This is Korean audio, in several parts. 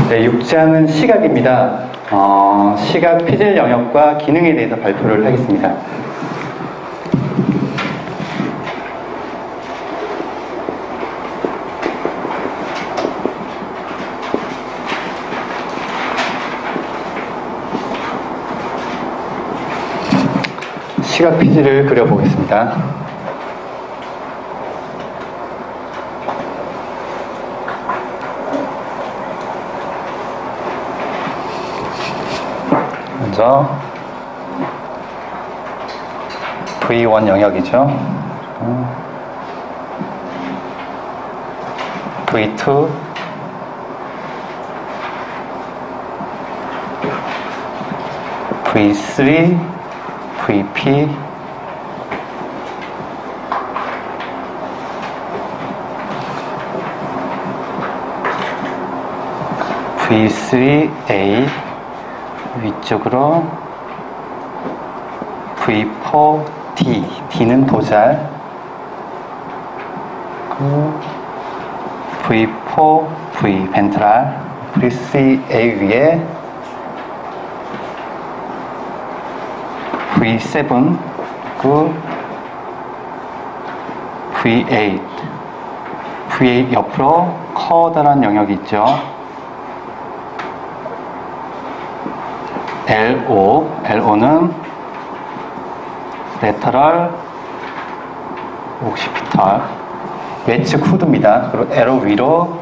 네, 6장은 시각입니다. 시각 피질 영역과 기능에 대해서 발표를 하겠습니다. 시각 피질을 그려보겠습니다. 먼저 V1 영역이죠. V2, V3, VP, V3A 위쪽으로 V4D, D는 도잘, V4V 벤트랄, V3A 위에 V7, V8, V8 옆으로 커다란 영역이 있죠. LO는 레터럴 옥시피털 외측 후드입니다. 그리고 에로 위로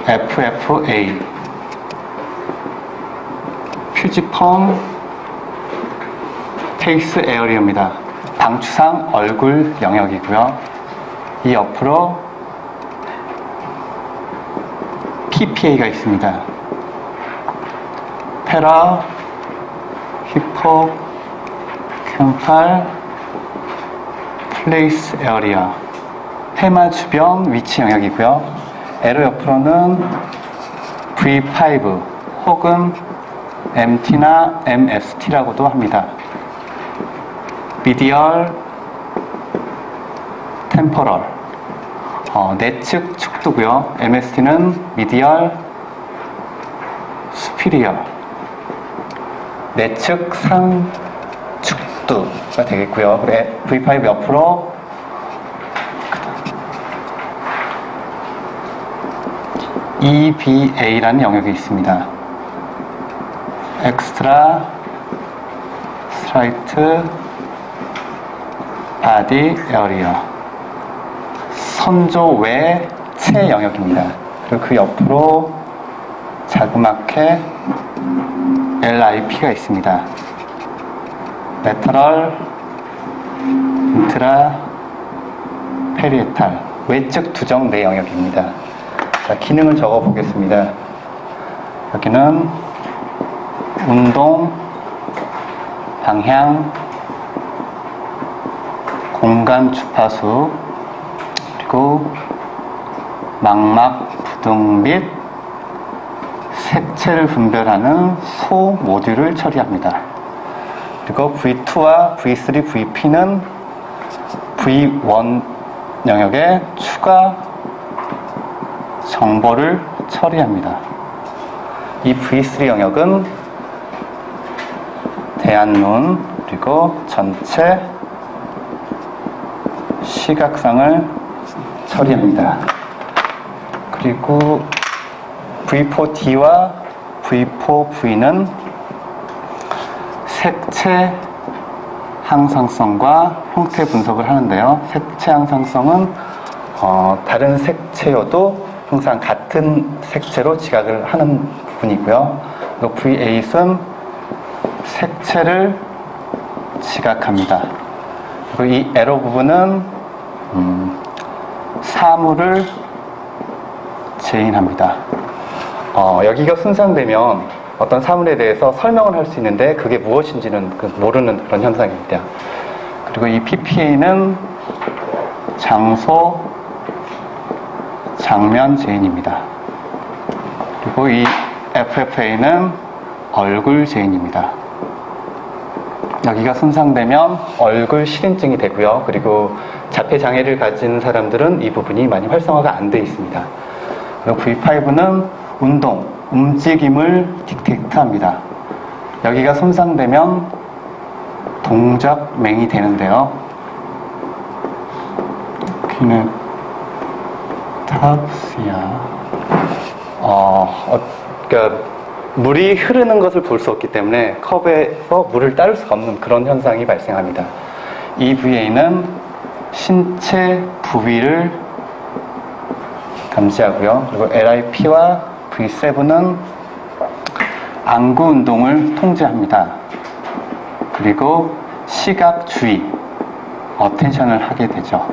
FFA 퓨지펌 페이스 에어리어입니다. 방추상 얼굴 영역이고요. 이 옆으로 PPA가 있습니다. 페라, 히포, 캠팔, 플레이스 에어리어, 해마 주변 위치 영역이고요. 에로 옆으로는 V5 혹은 MT나 MST라고도 합니다. 미디얼, 템포럴, 내측 축두고요. MST는 미디얼, 수피리얼, 내측 상축두가 되겠고요. 그래, V5 옆으로 EBA라는 영역이 있습니다. 엑스트라 스트라이트 바디 에어리어, 선조 외체 영역입니다. 그리고 그 옆으로 자그맣게 LIP가 있습니다. 레터럴, 인트라, 페리에탈, 외측 두정 내 영역입니다. 자, 기능을 적어 보겠습니다. 여기는 운동, 방향, 공간 주파수, 그리고 망막 부등 및 색채를 분별하는 소 모듈을 처리합니다. 그리고 V2와 V3, VP는 V1 영역에 추가 정보를 처리합니다. 이 V3 영역은 대안눈 그리고 전체 시각상을 처리합니다. 그리고 V4D와 V4V는 색채 항상성과 형태 분석을 하는데요. 색채 항상성은 다른 색채여도 항상 같은 색채로 지각을 하는 부분이고요. 그리고 V8은 색채를 지각합니다. 그리고 이 에러 부분은 사물을 재인합니다. 여기가 손상되면 어떤 사물에 대해서 설명을 할 수 있는데 그게 무엇인지는 모르는 그런 현상입니다. 그리고 이 PPA는 장소, 장면 재인입니다. 그리고 이 FFA는 얼굴 재인입니다. 여기가 손상되면 얼굴 실인증이 되고요. 그리고 자폐 장애를 가진 사람들은 이 부분이 많이 활성화가 안 돼 있습니다. 그리고 V5는 운동, 움직임을 딕테이트합니다. 여기가 손상되면 동작맹이 되는데요. 키네탑시아. 그러니까 물이 흐르는 것을 볼 수 없기 때문에 컵에서 물을 따를 수가 없는 그런 현상이 발생합니다. EVA는 신체 부위를 감지하고요. 그리고 LIP와 V7은 안구 운동을 통제합니다. 그리고 시각 주의, 어텐션을 하게 되죠.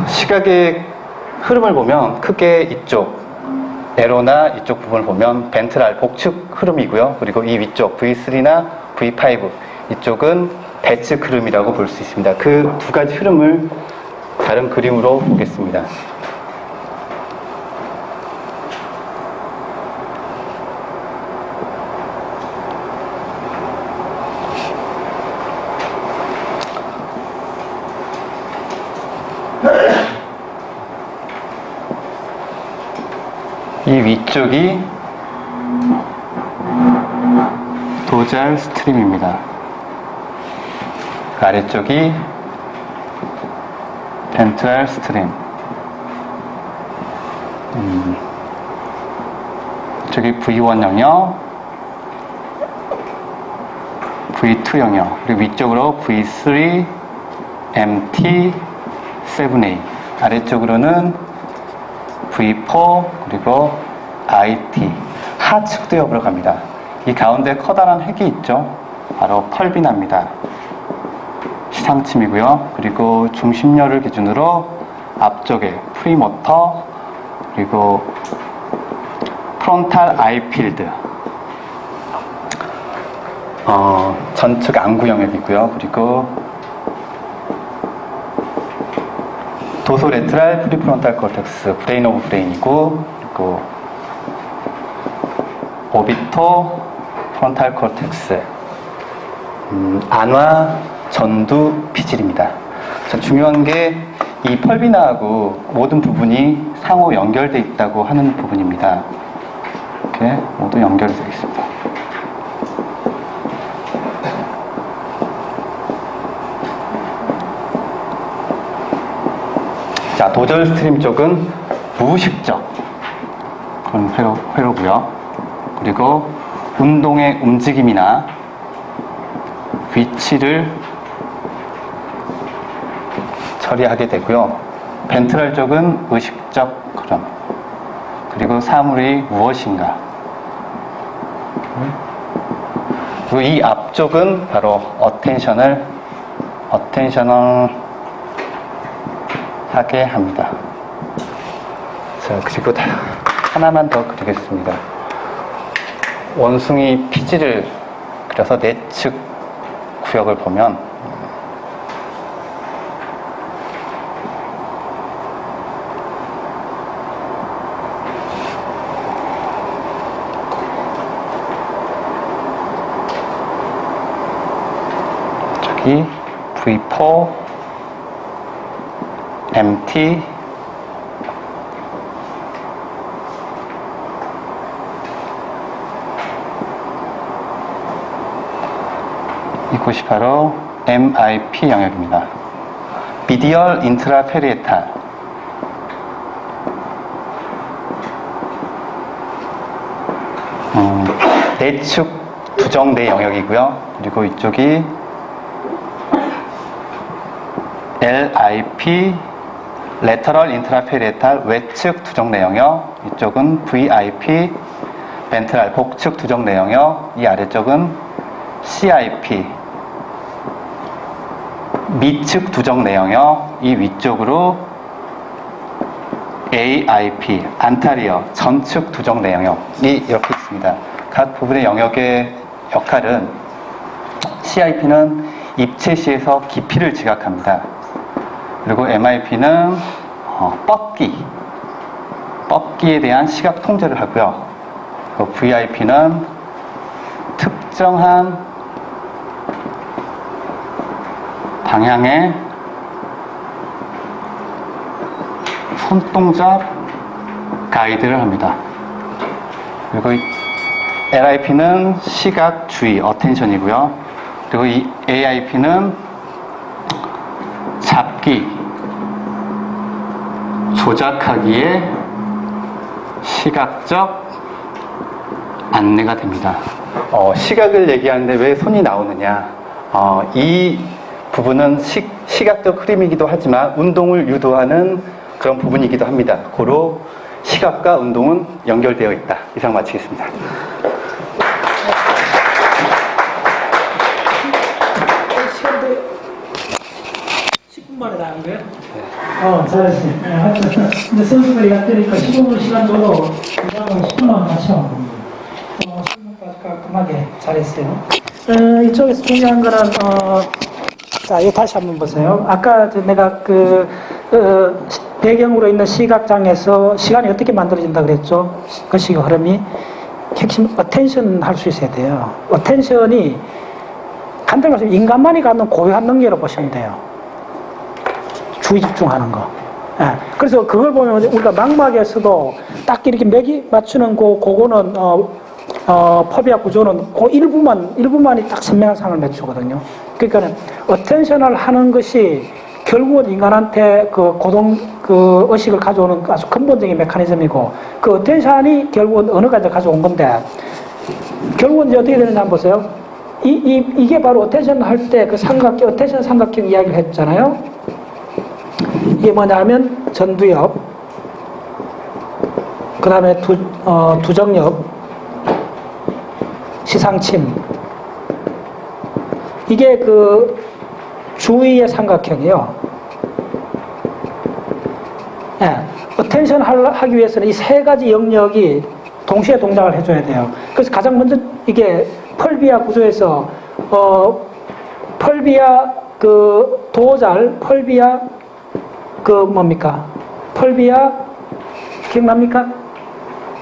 시각의 흐름을 보면 크게 이쪽 에로나 이쪽 부분을 보면 벤트랄 복측 흐름이고요. 그리고 이 위쪽 V3나 V5 이쪽은 배측 흐름이라고 볼 수 있습니다. 그 두 가지 흐름을 다른 그림으로 보겠습니다. 이 위쪽이 도잘 스트림입니다. 그 아래쪽이 벤트랄 스트림. 저기 V1 영역, V2 영역, 그리고 위쪽으로 V3, MT, 7A. 아래쪽으로는 V4 그리고 IT 하측도 옆으로 갑니다. 이 가운데 커다란 핵이 있죠. 바로 펄비나입니다. 시상침이고요. 그리고 중심열을 기준으로 앞쪽에 프리모터 그리고 프론탈 아이 필드 전측 안구 영역이고요. 그리고 도소레트랄 프리프론탈 코텍스 브레인 오브 브레인이고, 그리고 오비토 프론탈 코텍스 안화 전두 피질입니다. 중요한 게 이 펄비나하고 모든 부분이 상호 연결되어 있다고 하는 부분입니다. 이렇게 모두 연결이 되어 있습니다. 자, 도절 스트림 쪽은 무의식적 그런 회로고요. 그리고 운동의 움직임이나 위치를 처리하게 되고요. 벤트럴 쪽은 의식적 흐름, 그리고 사물이 무엇인가. 그리고 이 앞쪽은 바로 어텐셔널 하게 합니다. 자, 그리고 하나만 더 그리겠습니다. 원숭이 피지를 그려서 내측 구역을 보면 저기 V4 MT 이곳이 바로 MIP 영역입니다. 미디얼 인트라페리에탈. 내측 두정내 영역이고요. 그리고 이쪽이 LIP 레터럴 인트라페리에탈 외측 두정내 영역, 이쪽은 VIP 벤트랄 복측 두정내 영역, 이 아래쪽은 CIP 미측 두정내 영역, 이 위쪽으로 AIP 안타리어 전측 두정내 영역이 이렇게 있습니다. 각 부분의 영역의 역할은 CIP는 입체시에서 깊이를 지각합니다. 그리고 MIP는 뻗기에 대한 시각 통제를 하고요. 그리고 VIP는 특정한 방향의 손동작 가이드를 합니다. 그리고 이 LIP는 시각 주의, 어텐션이고요. 그리고 이 AIP는 잡기, 조작하기의 시각적 안내가 됩니다. 시각을 얘기하는데 왜 손이 나오느냐? 이 부분은 시각적 흐름이기도 하지만 운동을 유도하는 그런 부분이기도 합니다. 고로 시각과 운동은 연결되어 있다. 이상 마치겠습니다. 시간도 10분 만에 나온 거예요? 네. 잘했어요. 네, 하여튼 이제 선수들이 갔으니까 15분 시간 줘도 그냥 10분만 같이 하면 됩니다. 설명까지 깔끔하게 잘했어요. 이쪽에서 중요한 거는 자, 이거 다시 한번 보세요. 아까 내가 배경으로 있는 시각장에서 시간이 어떻게 만들어진다 그랬죠? 그 시각 흐름이 핵심 어텐션 할 수 있어야 돼요. 어텐션이 간단히 말해서 인간만이 갖는 고유한 능력으로 보시면 돼요. 주의 집중하는 거. 예. 그래서 그걸 보면 우리가 망막에서도 딱 이렇게 맥이 맞추는 그거는 포비아 구조는 그 일부만이 딱 선명한 상을 맺추거든요. 그러니까 어텐션을 하는 것이 결국은 인간한테 그 의식을 가져오는 아주 근본적인 메커니즘이고, 그 어텐션이 결국은 언어가 이제 가져온 건데, 결국은 이제 어떻게 되는지 한번 보세요. 이게 바로 어텐션 할 때 그 어텐션 삼각형 이야기를 했잖아요. 이게 뭐냐면 전두엽, 그 다음에 두정엽, 시상침. 이게 그 주위의 삼각형이요. 예, 어텐션 하기 위해서는 이 세 가지 영역이 동시에 동작을 해줘야 돼요. 그래서 가장 먼저 이게 펄비아 구조에서 펄비아 그 도잘, 펄비아 그 뭡니까? 펄비아 기억납니까?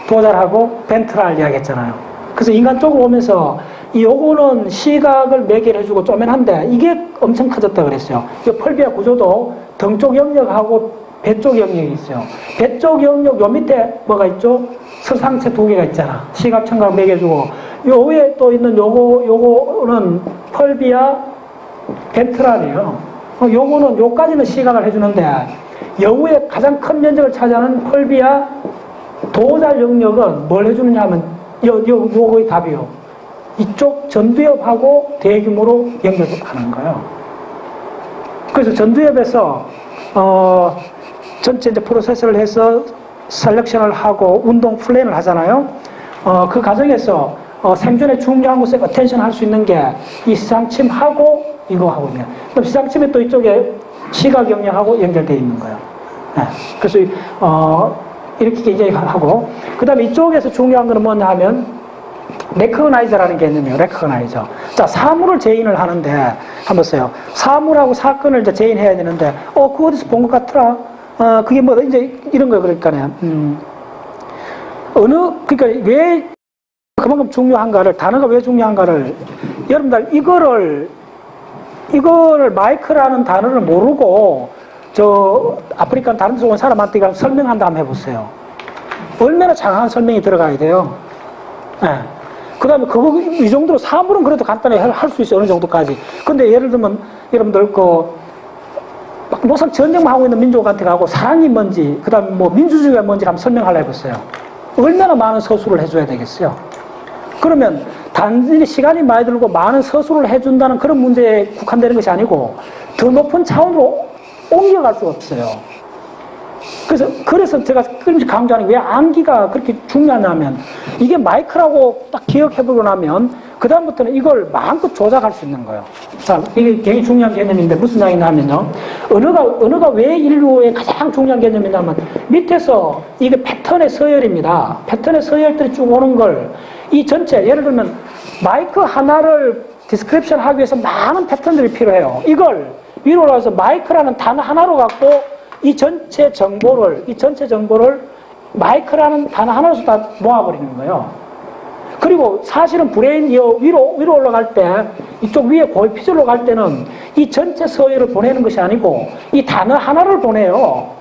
도잘하고 벤트랄 이야기했잖아요. 그래서 인간 쪽으로 오면서 요거는 시각을 매개해주고 쪼맨한데 이게 엄청 커졌다 그랬어요. 이 펄비아 구조도 등 쪽 영역하고 배 쪽 영역이 있어요. 배 쪽 영역 요 밑에 뭐가 있죠? 서상체 두 개가 있잖아. 시각, 청각 매개주고 요 위에 또 있는 요거는 펄비아 벤트랄이에요. 요거는 요까지는 시각을 해주는데 요 위에 가장 큰 면적을 차지하는 펄비아 도잘 영역은 뭘 해주느냐 하면 요거의 답이요. 이쪽 전두엽하고 대규모로 연결하는 거예요. 그래서 전두엽에서 전체 이제 프로세스를 해서 셀렉션을 하고 운동 플랜을 하잖아요. 그 과정에서 생존에 중요한 곳에 어텐션 할 수 있는 게 이 시상침하고 이거 하거든요. 그럼 시상침이 또 이쪽에 시각 영역하고 연결되어 있는 거예요. 네. 그래서 이렇게 이제 하고, 그 다음에 이쪽에서 중요한 거는 뭐냐 하면 레커그나이저라는 개념이에요. 레커그나이저. 자, 사물을 제인을 하는데 한번 보세요. 사물하고 사건을 이제 제인해야 되는데 그거 어디서 본 것 같더라. 그게 뭐 이제 이런 거예요. 그러니까요. 그러니까 왜 그만큼 중요한가를, 단어가 왜 중요한가를, 여러분들 이거를 마이크라는 단어를 모르고 저 아프리카 다른 데서 온 사람한테 설명한다 한번 해보세요. 얼마나 장황한 설명이 들어가야 돼요. 네. 그 다음에 이 정도로 사물은 그래도 간단히 할 수 있어요. 어느 정도까지. 근데 예를 들면 여러분들 노상 전쟁만 하고 있는 민족한테 가고 사랑이 뭔지, 그 다음에 뭐 민주주의가 뭔지 한번 설명하려 해보세요. 얼마나 많은 서술을 해줘야 되겠어요. 그러면 단순히 시간이 많이 들고 많은 서술을 해준다는 그런 문제에 국한되는 것이 아니고 더 높은 차원으로 옮겨갈 수가 없어요. 그래서 제가 끊임없이 강조하는 게 왜 암기가 그렇게 중요하냐면 이게 마이크라고 딱 기억해보고 나면 그다음부터는 이걸 마음껏 조작할 수 있는 거예요. 자, 이게 굉장히 중요한 개념인데 무슨 이야기냐면요. 언어가 왜 인류의 가장 중요한 개념이냐면 밑에서 이게 패턴의 서열입니다. 패턴의 서열들이 쭉 오는 걸 이 전체, 예를 들면 마이크 하나를 디스크립션 하기 위해서 많은 패턴들이 필요해요. 이걸 위로 올라가서 마이크라는 단어 하나로 갖고 이 전체 정보를 마이크라는 단어 하나로 다 모아버리는 거예요. 그리고 사실은 브레인 위로 올라갈 때, 이쪽 위에 고이피절로 갈 때는 이 전체 서열을 보내는 것이 아니고 이 단어 하나를 보내요.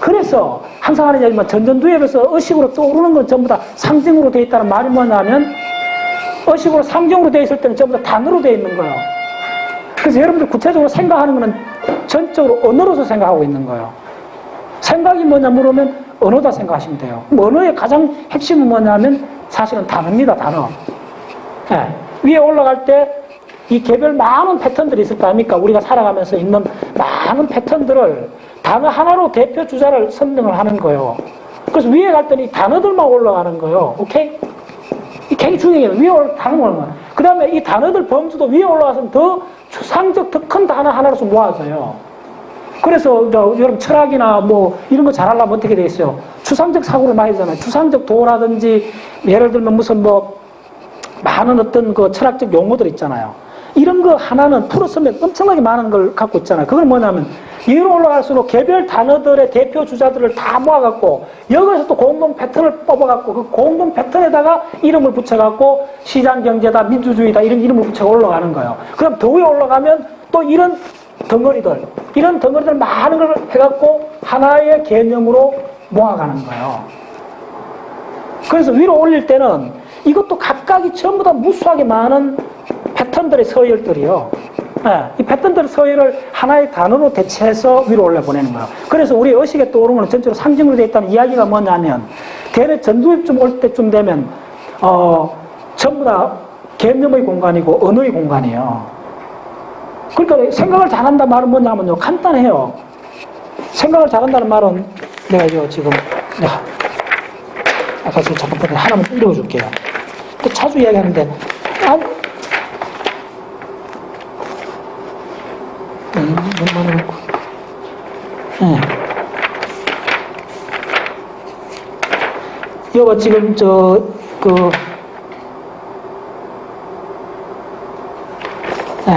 그래서 항상 하는 이야기지만 전전두엽에서 의식으로 떠오르는 건 전부 다 상징으로 되어 있다는 말이 뭐냐면 의식으로 상징으로 되어 있을 때는 전부 다 단어로 되어 있는 거예요. 그래서 여러분들 구체적으로 생각하는 거는 전적으로 언어로서 생각하고 있는 거예요. 생각이 뭐냐 물으면 언어다 생각하시면 돼요. 언어의 가장 핵심은 뭐냐면 사실은 단어입니다. 단어. 네. 위에 올라갈 때 이 개별 많은 패턴들이 있을 거 아닙니까? 우리가 살아가면서 있는 많은 패턴들을 단어 하나로 대표 주자를 선정을 하는 거예요. 그래서 위에 갈 때는 이 단어들만 올라가는 거예요. 오케이? 이 굉장히 중요해요. 위에 단어만 올라가는. 그 다음에 이 단어들 범주도 위에 올라가서는 더 추상적, 더 큰 단어 하나로서 모아져요. 그래서 여러분 철학이나 뭐 이런 거 잘하려면 어떻게 돼 있어요? 추상적 사고를 많이 하잖아요. 추상적 도라든지 예를 들면 무슨 뭐 많은 어떤 그 철학적 용어들 있잖아요. 이런 거 하나는 풀어 쓰면 엄청나게 많은 걸 갖고 있잖아요. 그건 뭐냐면 위로 올라갈수록 개별 단어들의 대표 주자들을 다 모아갖고 여기서 또 공동 패턴을 뽑아갖고 그 공동 패턴에다가 이름을 붙여갖고 시장경제다, 민주주의다 이런 이름을 붙여 올라가는 거예요. 그럼 더 위에 올라가면 또 이런 덩어리들 많은 걸 해갖고 하나의 개념으로 모아가는 거예요. 그래서 위로 올릴 때는 이것도 각각이 전부 다 무수하게 많은 패턴들의 서열들이요. 네, 이 패턴들의 서열을 하나의 단어로 대체해서 위로 올려보내는 거예요. 그래서 우리 의식에 떠오르는 건 전체로 상징으로 되어 있다는 이야기가 뭐냐면 걔네 전두엽쯤 올 때쯤 되면 전부 다 개념의 공간이고 언어의 공간이에요. 그러니까 생각을 잘한다는 말은 뭐냐면요. 간단해요. 생각을 잘한다는 말은 내가 이거 지금 아까 저 잠깐 하나만 읽어줄게요. 또 자주 이야기하는데 이거 지금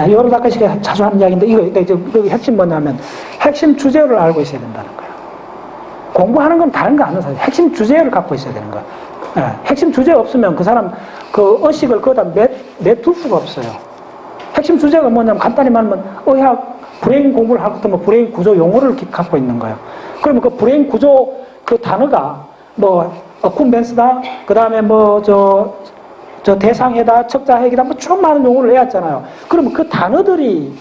여러분 아까 제가 자주 하는 이야기인데 이거 핵심 뭐냐면 핵심 주제를 알고 있어야 된다는 거예요. 공부하는 건 다른 거 아니에요. 핵심 주제를 갖고 있어야 되는 거예요. 핵심 주제가 없으면 그 사람 그 의식을 거기다 내둘 수가 없어요. 핵심 주제가 뭐냐면 간단히 말하면 의학 브레인 공부를 할 것도 뭐 브레인 구조 용어를 갖고 있는 거예요. 그러면 그 브레인 구조 그 단어가 뭐 쿤벤스다, 그 다음에 뭐 저 대상해다, 척자핵이다, 뭐 쭉 많은 용어를 외웠잖아요. 그러면 그 단어들이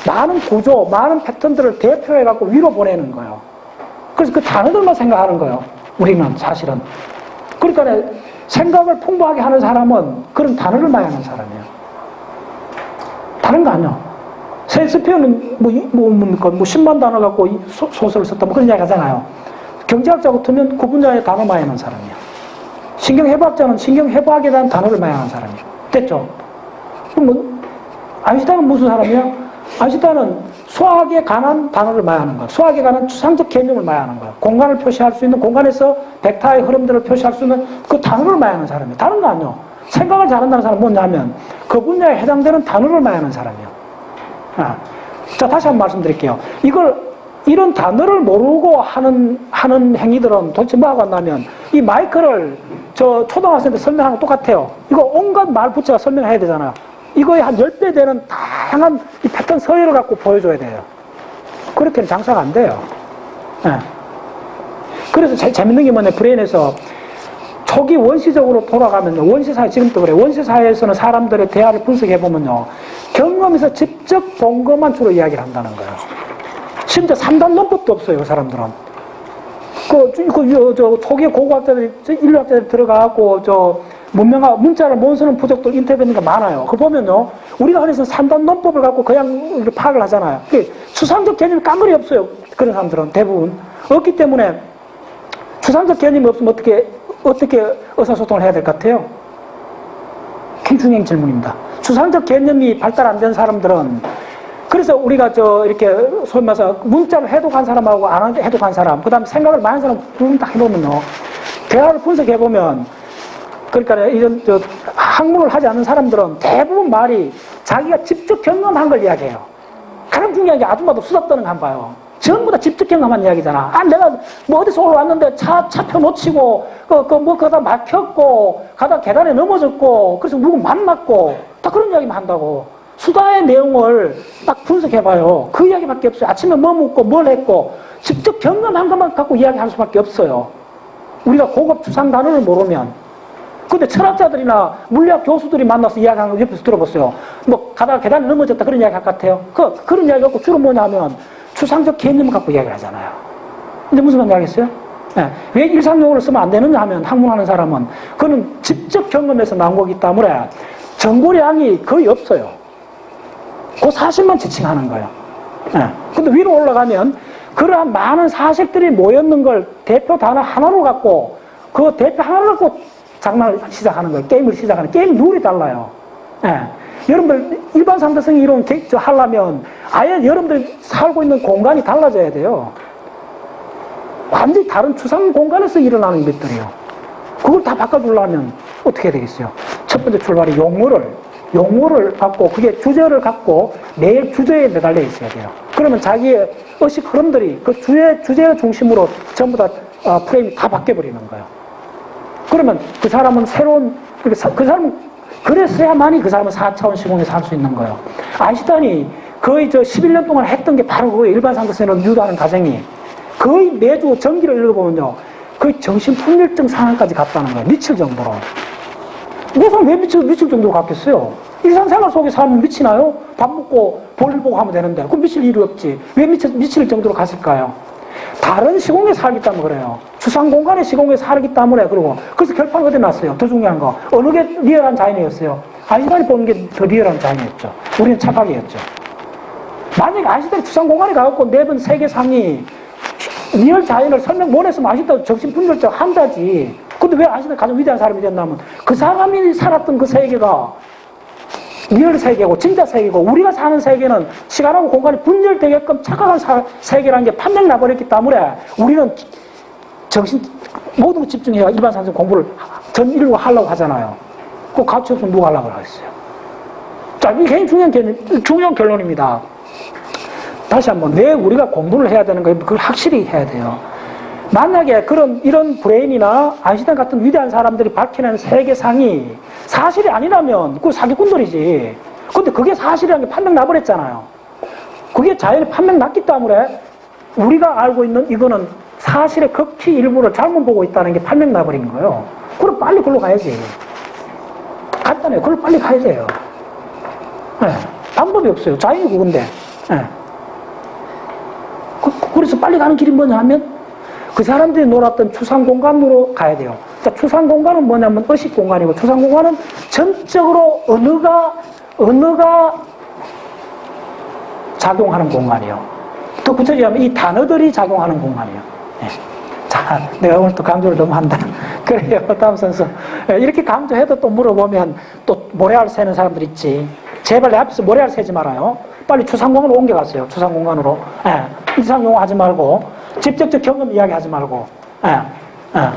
많은 구조, 많은 패턴들을 대표해갖고 위로 보내는 거예요. 그래서 그 단어들만 생각하는 거예요. 우리는 사실은. 그러니까 생각을 풍부하게 하는 사람은 그런 단어를 많이 하는 사람이에요. 다른 거 아니야. 셰익스피어는 뭡니까? 10만 단어 갖고 소설을 썼다, 뭐 그런 이야기 하잖아요. 경제학자 같으면 그 분야의 단어 많이 하는 사람이에요. 신경해부학자는 신경해부학에 대한 단어를 많이 하는 사람이에요. 됐죠? 그럼 아인슈타인은 무슨 사람이에요? 아인슈타인은 수학에 관한 단어를 많이 하는 거예요. 수학에 관한 추상적 개념을 많이 하는 거예요. 공간을 표시할 수 있는, 공간에서 벡터의 흐름들을 표시할 수 있는 그 단어를 많이 하는 사람이에요. 다른 거 아니에요. 생각을 잘한다는 사람은 뭐냐면 그 분야에 해당되는 단어를 많이 하는 사람이에요. 자, 다시 한번 말씀드릴게요. 이런 단어를 모르고 하는 행위들은 도대체 뭐하고 한다면 이 마이크를 저 초등학생한테 설명하는 거 똑같아요. 이거 온갖 말 붙여가 설명해야 되잖아요. 이거에 한 10배 되는 다양한 이 패턴 서열을 갖고 보여줘야 돼요. 그렇게는 장사가 안 돼요. 그래서 제일 재밌는 게 뭐냐, 브레인에서 초기 원시적으로 돌아가면요. 원시사회, 지금도 그래요. 원시사회에서는 사람들의 대화를 분석해보면요. 경험에서 직접 본 것만 주로 이야기를 한다는 거예요. 심지어 3단 논법도 없어요, 그 사람들은. 초기에 고고학자들이, 인류학자들이 들어가고, 문자를 못 쓰는 부족들 인터뷰하는 게 많아요. 그거 보면요. 우리가 흔히 3단 논법을 갖고 그냥 파악을 하잖아요. 추상적 개념이 깡그리 없어요. 그런 사람들은 대부분. 없기 때문에 추상적 개념이 없으면 어떻게 의사소통을 해야 될 것 같아요? 굉장히 중요한 질문입니다. 추상적 개념이 발달 안 된 사람들은, 그래서 우리가 이렇게 소위 말해서 문자를 해독한 사람하고 안 해독한 사람, 그 다음에 생각을 많이 하는 사람 딱 해보면요. 대화를 분석해보면, 그러니까 이런 학문을 하지 않는 사람들은 대부분 말이 자기가 직접 경험한 걸 이야기해요. 가장 중요한 게 아줌마도 수다 떠는 거 한번 봐요. 전부 다 직접 경험한 이야기잖아. 아, 내가 뭐 어디서 올라왔는데 차표 놓치고, 뭐 가다 막혔고, 가다 계단에 넘어졌고, 그래서 누구 만났고, 다 그런 이야기만 한다고. 수다의 내용을 딱 분석해봐요. 그 이야기밖에 없어요. 아침에 뭐 먹고, 뭘 했고, 직접 경험한 것만 갖고 이야기할 수밖에 없어요. 우리가 고급 추상 단어를 모르면. 근데 철학자들이나 물리학 교수들이 만나서 이야기하는 거 옆에서 들어보세요. 뭐 가다가 계단에 넘어졌다 그런 이야기 할 것 같아요. 그런 이야기 갖고 주로 뭐냐 하면 추상적 개념을 갖고 이야기를 하잖아요. 근데 무슨 말인지 알겠어요? 네. 왜 일상용어를 쓰면 안 되느냐 하면 학문하는 사람은 그는 직접 경험해서 나온 거기 때문에 정보량이 거의 없어요. 그 사실만 지칭하는 거예요. 네. 근데 위로 올라가면 그러한 많은 사실들이 모였는 걸 대표 단어 하나로 갖고 그 대표 하나를 갖고 장난을 시작하는 거예요. 게임을 시작하는 게임 룰이 달라요. 예. 여러분들 일반 상대성 이론 하려면 아예 여러분들 살고 있는 공간이 달라져야 돼요. 완전히 다른 추상 공간에서 일어나는 것들이에요. 그걸 다 바꿔주려면 어떻게 해야 되겠어요? 첫 번째 출발이 용어를 갖고 그게 주제를 갖고 매일 주제에 매달려 있어야 돼요. 그러면 자기의 의식 흐름들이 그 주제의 중심으로 전부 다 프레임이 다 바뀌어버리는 거예요. 그러면 그 사람은 그 사람은 그랬어야만이 그 사람은 4차원 시공에서 할 수 있는 거예요. 아인슈타인이 거의 11년 동안 했던 게 바로 그 일반 상대성을 유도하는 과정이 거의 매주 전기를 읽어보면요. 거의 정신분열증 상황까지 갔다는 거예요. 미칠 정도로. 그 사람 왜 미칠 정도로 갔겠어요? 일상생활 속에 사람은 미치나요? 밥 먹고 볼일 보고 하면 되는데 그럼 미칠 일이 없지. 왜 미칠 정도로 갔을까요? 다른 시공에 살기 때문에 그래요. 추상 공간의 시공에 살기 때문에 그러고 그래서 결판 어디 났어요? 더 중요한 거 어느 게 리얼한 자연이었어요? 아인슈타인이 보는 게 더 리얼한 자연이었죠. 우리는 착각이었죠. 만약에 아인슈타인이 추상 공간에 가갖고 내본 세계상이 리얼 자연을 설명 못 했으면 아인슈타인 정신분열증 환자지. 근데 왜 아인슈타인이 가장 위대한 사람이 됐냐면 그 사람이 살았던 그 세계가 리얼 세계고 진짜 세계고 우리가 사는 세계는 시간하고 공간이 분열되게끔 착각한 세계라는 게 판명 나버렸기 때문에 우리는 모든 거 집중해야 일반 상식 공부를 전 인류가 하려고 하잖아요. 그거 가치 없으면 누가 하려고 하겠어요. 자, 이게 굉장히 중요한 결론입니다. 다시 한번 왜 우리가 공부를 해야 되는 거예요? 그걸 확실히 해야 돼요. 만약에 이런 브레인이나 아인슈타인 같은 위대한 사람들이 밝혀낸 세계상이 사실이 아니라면 그거 사기꾼들이지. 근데 그게 사실이라는 게 판명 나버렸잖아요. 그게 자연이 판명 났기 때문에 우리가 알고 있는 이거는 사실의 극히 일부를 잘못 보고 있다는 게 판명 나버린 거예요. 그럼 빨리 글로 가야지. 간단해요. 글로 빨리 가야 돼요. 네. 방법이 없어요. 자연이 그건데. 네. 그래서 빨리 가는 길이 뭐냐 하면 그 사람들이 놀았던 추상 공간으로 가야 돼요. 자, 추상 공간은 뭐냐면 의식 공간이고 추상 공간은 전적으로 언어가 작용하는 공간이에요. 더 구체적으로 하면 이 단어들이 작용하는 공간이에요. 네. 자, 내가 오늘 또 강조를 너무 한다. 그래요. 다음 선수. 이렇게 강조해도 또 물어보면 또 모래알 새는 사람들 있지. 제발 내 앞에서 모래알 새지 말아요. 빨리 추상 공간으로 옮겨갔어요. 추상 공간으로. 예. 이상 용어 하지 말고 직접적 경험 이야기 하지 말고. 예. 예.